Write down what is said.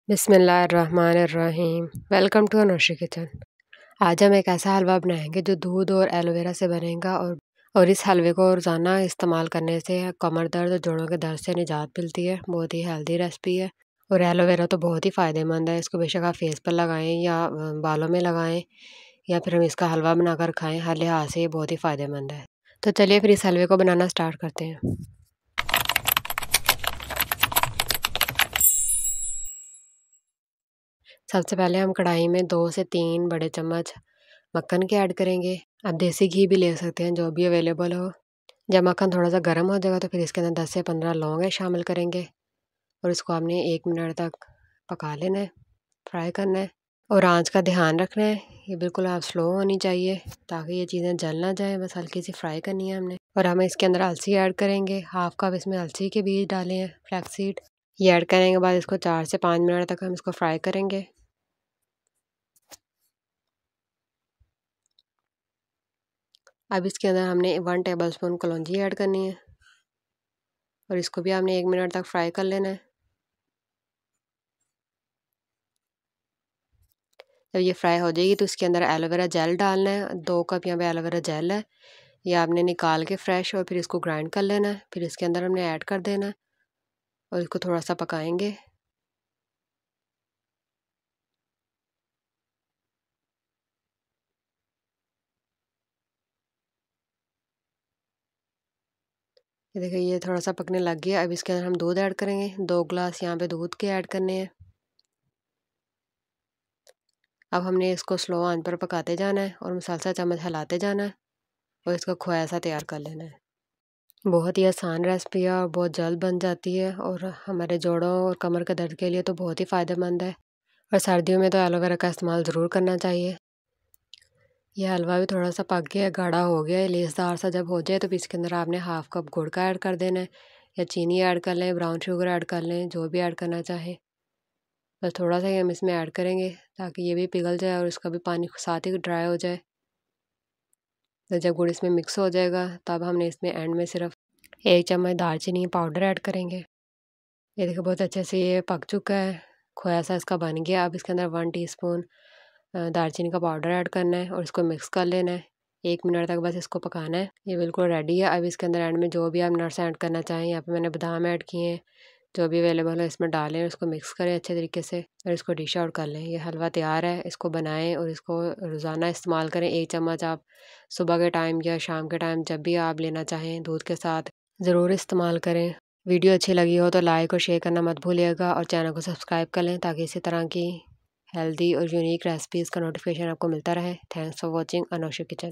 बिस्मिल्लाहिर्रहमानिर्रहीम। Welcome to Anushree kitchen. आज हम एक ऐसा हलवा बनाएंगे जो दूध और एलोवेरा से बनेगा और इस हलवे को रोज़ाना इस्तेमाल करने से कमर दर्द और जोड़ों के दर्द से निजात मिलती है। बहुत ही हेल्दी रेसिपी है और एलोवेरा तो बहुत ही फ़ायदेमंद है। इसको बेशक आप फेस पर लगाएं या बालों में लगाएं या फिर हम इसका हलवा बनाकर खाएं, हर लिहाज से ये बहुत ही फ़ायदेमंद है। तो चलिए फिर इस हलवे को बनाना स्टार्ट करते हैं। सबसे पहले हम कढ़ाई में 2 से 3 बड़े चम्मच मक्खन के ऐड करेंगे। आप देसी घी भी ले सकते हैं, जो भी अवेलेबल हो। जब मक्खन थोड़ा सा गर्म हो जाएगा तो फिर इसके अंदर 10 से 15 लौंग शामिल करेंगे और इसको आपने 1 मिनट तक पका लेना है, फ्राई करना है। और आंच का ध्यान रखना है, ये बिल्कुल आप स्लो होनी चाहिए ताकि ये चीज़ें जल ना जाए। बस हल्की सी फ्राई करनी है हमने। और हम इसके अंदर अलसी ऐड करेंगे, हाफ कप इसमें अलसी के बीज डाले हैं, फ्लैक्स सीड। ये ऐड करने के बाद इसको 4 से 5 मिनट तक हम इसको फ्राई करेंगे। अब इसके अंदर हमने 1 टेबलस्पून कलौंजी ऐड करनी है और इसको भी आपने 1 मिनट तक फ्राई कर लेना है। जब ये फ्राई हो जाएगी तो इसके अंदर एलोवेरा जेल डालना है। 2 कप यहाँ पे एलोवेरा जेल है, ये आपने निकाल के फ्रेश और फिर इसको ग्राइंड कर लेना है। फिर इसके अंदर हमने ऐड कर देना है और इसको थोड़ा सा पकाएंगे। ये देखिए ये थोड़ा सा पकने लग गया। अब इसके अंदर हम दूध ऐड करेंगे। 2 गिलास यहाँ पे दूध के ऐड करने हैं। अब हमने इसको स्लो आंच पर पकाते जाना है और मुसलसल चम्मच हिलाते जाना है और इसको खोया सा तैयार कर लेना है। बहुत ही आसान रेसिपी है और बहुत जल्द बन जाती है और हमारे जोड़ों और कमर के दर्द के लिए तो बहुत ही फ़ायदेमंद है। और सर्दियों में तो एलोवेरा का इस्तेमाल ज़रूर करना चाहिए। यह हलवा भी थोड़ा सा पक गया, गाढ़ा हो गया है, लेसदार सा जब हो जाए तो इसके अंदर आपने हाफ कप गुड़ का ऐड कर देना है या चीनी ऐड कर लें, ब्राउन शुगर ऐड कर लें, जो भी ऐड करना चाहें। बस थोड़ा सा ही हम इसमें ऐड करेंगे ताकि ये भी पिघल जाए और इसका भी पानी साथ ही ड्राई हो जाए। तो जब गुड़ इसमें मिक्स हो जाएगा तब हमने इसमें एंड में सिर्फ 1 चम्मच दालचीनी पाउडर ऐड करेंगे। ये देखो बहुत अच्छे से ये पक चुका है, खोया सा इसका बन गया। अब इसके अंदर 1 टीस्पून दालचीनी का पाउडर ऐड करना है और इसको मिक्स कर लेना है। 1 मिनट तक बस इसको पकाना है। ये बिल्कुल रेडी है। अब इसके अंदर एंड में जो भी आप नट्स ऐड करना चाहें, यहाँ पे मैंने बादाम ऐड किए हैं, जो भी अवेलेबल है इसमें डालें, इसको मिक्स करें अच्छे तरीके से और इसको डिश आउट कर लें। ये हलवा तैयार है। इसको बनाएं और इसको रोज़ाना इस्तेमाल करें। 1 चम्मच आप सुबह के टाइम या शाम के टाइम जब भी आप लेना चाहें दूध के साथ ज़रूर इस्तेमाल करें। वीडियो अच्छी लगी हो तो लाइक और शेयर करना मत भूलिएगा और चैनल को सब्सक्राइब कर लें ताकि इसी तरह की हेल्दी और यूनिक रेसिपीज़ का नोटिफिकेशन आपको मिलता रहे। Thanks for watching Anushree kitchen.